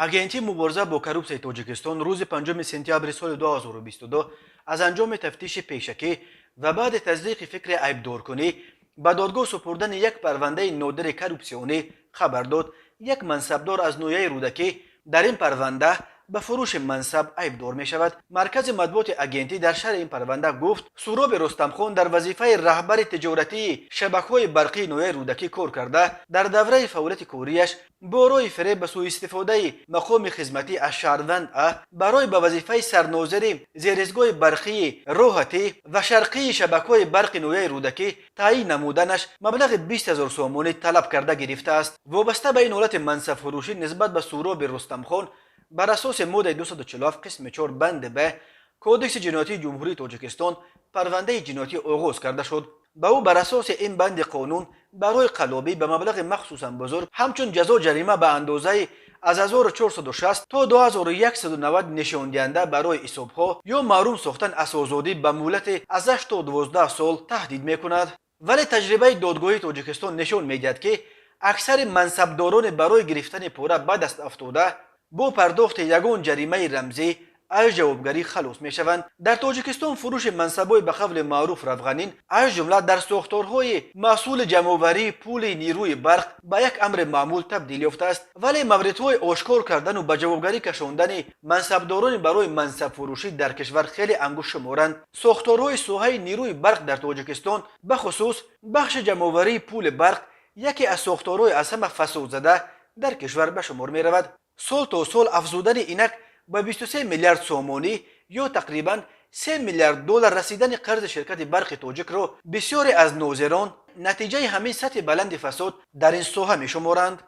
агентии мубориза бо коррупсияи тоҷикистон рӯзи 5 сентябри соли 2022 аз анҷоми тафтиши пешакӣ ва баъди таздиқи фикри айбдоркунӣ ба додгоҳ супурдани як парвандаи нодири коррупсионӣ хабар дод. як мансабдор аз ноҳияи рӯдакӣ дар ин парванда ба фурӯши мансаб айбдор мешавад. маркази матбуоти агентӣ дар шарҳи ин парванда гуфт суроби рустамхон дар вазифаи раҳбари тиҷоратии шабакаҳои барқии ноҳияи рӯдакӣ кор карда, дар давраи фаъолияти корияш бо роҳи фиреб ба сӯистифодаи мақоми хизматӣ аз шаҳрванд барои ба вазифаи сарнозири зеризгоҳи барқии роҳатӣ ва шарқии шабакаҳои барқи ноҳияи рӯдакӣ таъйин намуданаш маблағи 20 000 сомонӣ талаб карда гирифтааст. вобаста ба ин ҳолати мансабфурӯшӣ нисбат ба суроби рустамхон бар асоси моддаи 247 қисми 4 банди б кодекси ҷиноятии ҷумҳурии тоҷикистон парвандаи ҷиноятӣ оғоз карда шуд. ба ӯ бар асоси ин банди қонун барои қаллобӣ ба маблағи махсусан бузург ҳамчун ҷазо ҷарима ба андозаи аз 1460 то 2190 нишондиҳанда барои ҳисобҳо ё маҳрум сохтан аз озодӣ ба муҳлати аз 8 то 12 сол таҳдид мекунад. вале таҷрибаи додгоҳии тоҷикистон нишон медиҳад, ки аксари мансабдорони барои гирифтани пора ба даст афтода бо пардохти ягон ҷаримаи рамзӣ аз ҷавобгарӣ халос мешаванд. дар тоҷикистон фурӯши мансабҳои ба қавли маъруф равғанин аз ҷумла дар сохторҳои масъули ҷамъоварии пули нирӯи барқ ба як амри маъмул табдил ёфтааст. вале мавридҳои ошкор кардану ба ҷавобгарӣ кашондани мансабдорони барои мансабфурӯшӣ дар кишвар хеле ангушт шуморанд. сохторҳои соҳаи нирӯи барқ дар тоҷикистон бахусус бахши ҷамъоварии пули барқ яке аз сохторҳои аз ҳама фасодзада дар кишвар ба шумор меравад. сол то сол афзудани инак ба 23 миллиард сомонӣ ё тақрибан 3 миллиард доллар расидани қарзи ширкати барқи тоҷикро бисёре аз нозирон натиҷаи ҳамин сатҳи баланди фасод дар ин соҳа мешуморанд.